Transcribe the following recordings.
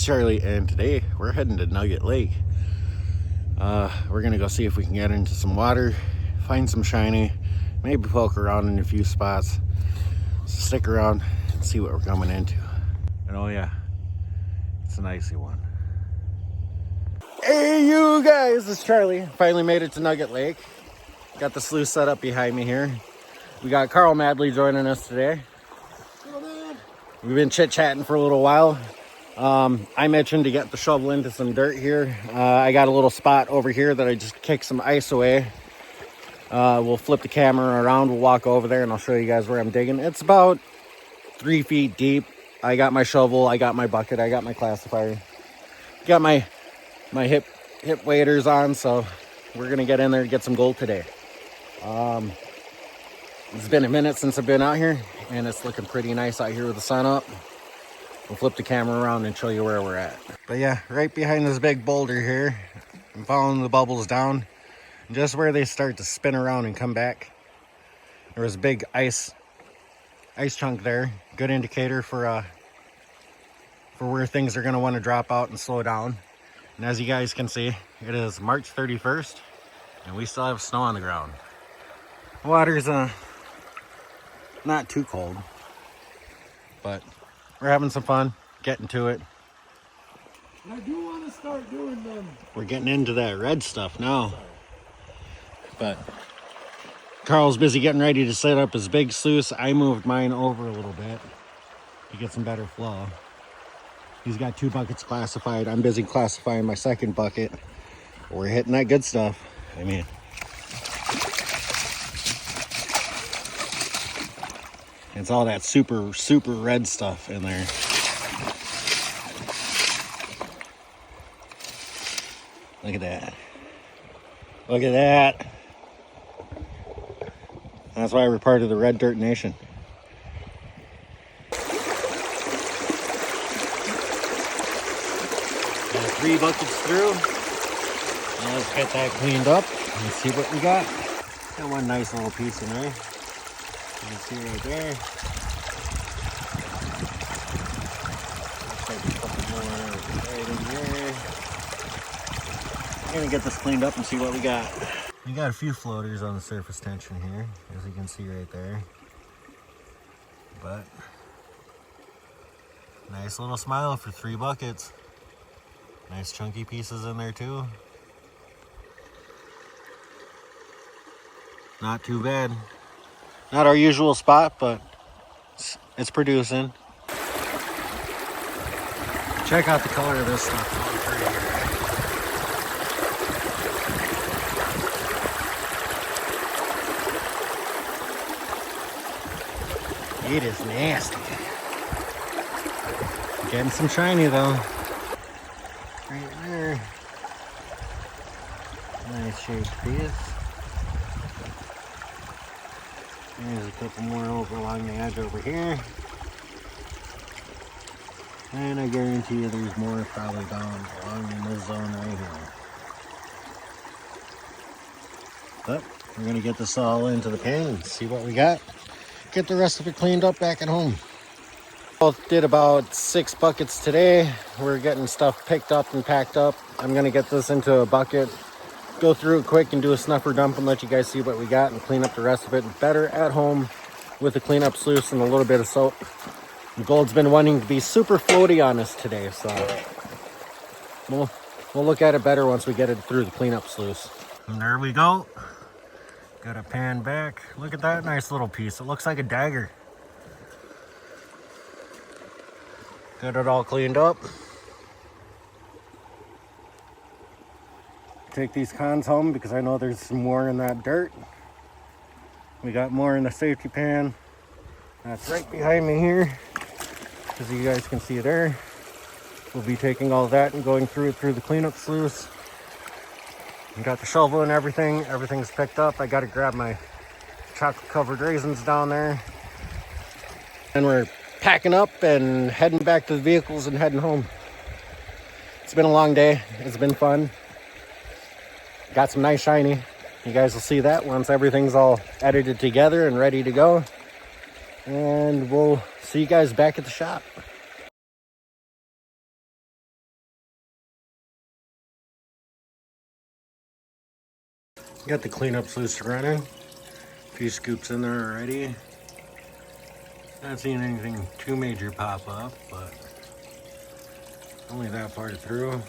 It's Charlie, and today we're heading to Nugget Lake. We're gonna go see if we can get into some water, find some shiny, maybe poke around in a few spots. So stick around and see what we're coming into. And oh yeah, it's an icy one. Hey you guys, it's Charlie. Finally made it to Nugget Lake. Got the sluice set up behind me here. We got Carl Madley joining us today. We've been chit-chatting for a little while. I mentioned to get the shovel into some dirt here. I got a little spot over here that I just kicked some ice away. We'll flip the camera around, we'll walk over there, and I'll show you guys where I'm digging. It's about 3 feet deep. I got my shovel, I got my bucket, I got my classifier. Got my hip waders on, so we're gonna get in there and get some gold today. It's been a minute since I've been out here, and it's looking pretty nice out here with the sun up. We'll flip the camera around and show you where we're at. But yeah, right behind this big boulder here, I'm following the bubbles down. Just where they start to spin around and come back, there was a big ice chunk there. Good indicator for where things are gonna want to drop out and slow down. And as you guys can see, it is March 31st, and we still have snow on the ground. Water's not too cold, but we're having some fun, getting to it. I do want to start doing them. We're getting into that red stuff now. But Carl's busy getting ready to set up his big sluice. I moved mine over a little bit to get some better flow. He's got 2 buckets classified. I'm busy classifying my second bucket. We're hitting that good stuff. I mean, it's all that super red stuff in there. Look at that. Look at that. That's why we're part of the Red Dirt Nation. Got 3 buckets through. Now let's get that cleaned up and see what we got. Got one nice little piece in there. You can see right there. Looks like a couple more right in there. I'm gonna get this cleaned up and see what we got. We got a few floaters on the surface tension here, as you can see right there. But nice little smile for 3 buckets. Nice chunky pieces in there too. Not too bad. Not our usual spot, but it's producing. Check out the color of this stuff. It is nasty. Getting some shiny though. Right there. Nice shaped piece. There's a couple more over along the edge over here. And I guarantee you there's more probably down along in this zone right here. But we're gonna get this all into the pan and see what we got. Get the rest of it cleaned up back at home. Both did about 6 buckets today. We're getting stuff picked up and packed up. I'm gonna get this into a bucket, go through it quick and do a snuffer dump and let you guys see what we got and clean up the rest of it better at home with the cleanup sluice and a little bit of soap. The gold's been wanting to be super floaty on us today, so we'll look at it better once we get it through the cleanup sluice. And there we go. Got a pan back. Look at that nice little piece. It looks like a dagger. Got it all cleaned up. Take these cons home because I know there's some more in that dirt. We got more in the safety pan. That's right behind me here. As you guys can see there. We'll be taking all that and going through it through the cleanup sluice. We got the shovel and everything. Everything's picked up. I got to grab my chocolate covered raisins down there. And we're packing up and heading back to the vehicles and heading home. It's been a long day. It's been fun. Got some nice shiny. You guys will see that once everything's all edited together and ready to go. And we'll see you guys back at the shop. Got the cleanup sluice running. A few scoops in there already. Not seeing anything too major pop up, but only that far through.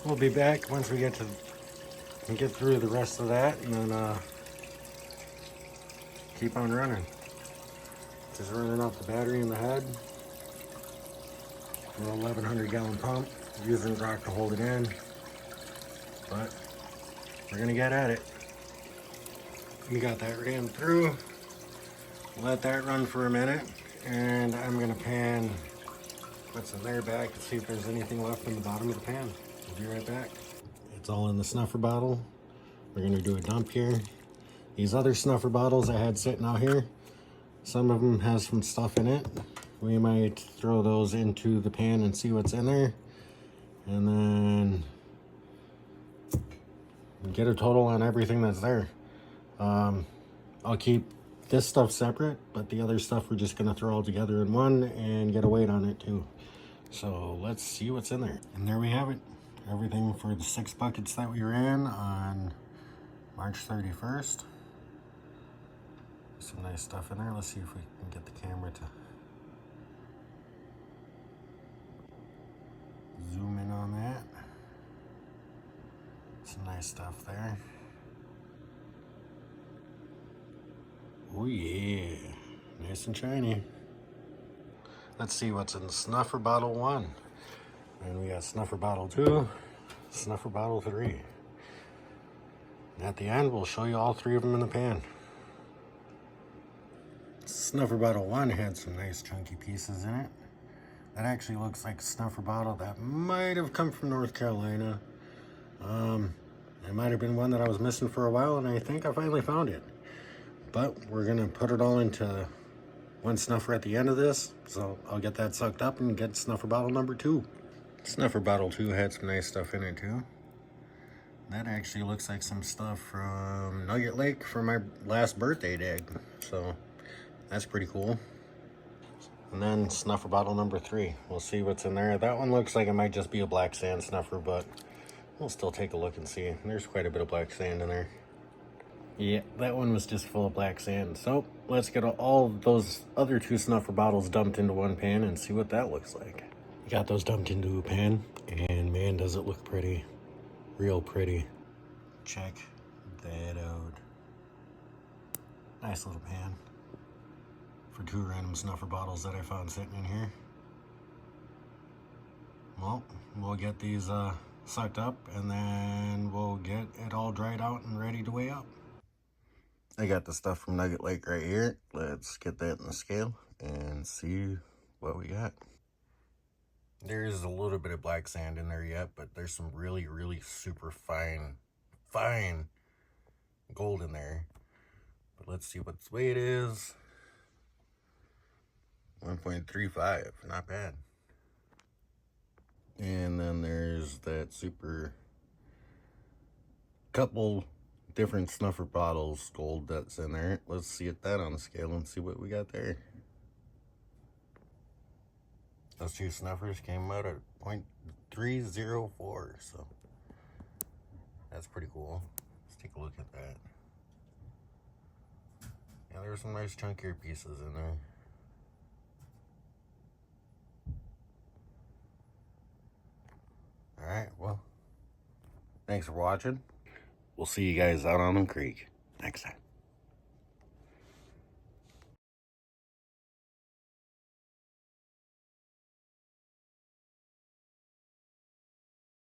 We'll be back once we get through the rest of that, and then keep on running. Just running off the battery in the head. An 1100 gallon pump. Using rock to hold it in, but we're gonna get at it. We got that ran through. Let that run for a minute, and I'm gonna pan what's in there back to see if there's anything left in the bottom of the pan. We'll be right back. It's all in the snuffer bottle. We're gonna do a dump here. These other snuffer bottles I had sitting out here, some of them has some stuff in it. We might throw those into the pan and see what's in there, and then get a total on everything that's there. I'll keep this stuff separate, but the other stuff we're just gonna throw all together in one and get a weight on it too. So let's see what's in there. And there we have it. Everything for the 6 buckets that we ran on March 31st. Some nice stuff in there. Let's see if we can get the camera to zoom in on that. Some nice stuff there. Oh yeah, nice and shiny. Let's see what's in snuffer bottle 1. And we got snuffer bottle 2, snuffer bottle 3. And at the end, we'll show you all 3 of them in the pan. Snuffer bottle 1 had some nice chunky pieces in it. That actually looks like a snuffer bottle that might have come from North Carolina. It might have been one that I was missing for a while, and I think I finally found it. But we're gonna put it all into one snuffer at the end of this, so I'll get that sucked up and get snuffer bottle number 2. Snuffer bottle 2 had some nice stuff in it too. That actually looks like some stuff from Nugget Lake for my last birthday dig, so that's pretty cool. And then snuffer bottle number 3. We'll see what's in there. That one looks like it might just be a black sand snuffer, but we'll still take a look and see. There's quite a bit of black sand in there. Yeah, that one was just full of black sand. So let's get all those other 2 snuffer bottles dumped into one pan and see what that looks like. Got those dumped into a pan, and man, does it look pretty. Real pretty. Check that out. Nice little pan for 2 random snuffer bottles that I found sitting in here. Well, we'll get these sucked up, and then we'll get it all dried out and ready to weigh up. I got the stuff from Nugget Lake right here. Let's get that in the scale and see what we got. There is a little bit of black sand in there yet, but there's some really, really super fine gold in there. But let's see what its weight is. 1.35, not bad. And then there's that super couple different snuffer bottles gold that's in there. Let's see that on the scale and see what we got there. Those 2 snuffers came out at 0.304, so that's pretty cool. Let's take a look at that. Yeah, there's some nice chunkier pieces in there. Alright, well, thanks for watching. We'll see you guys out on the creek next time.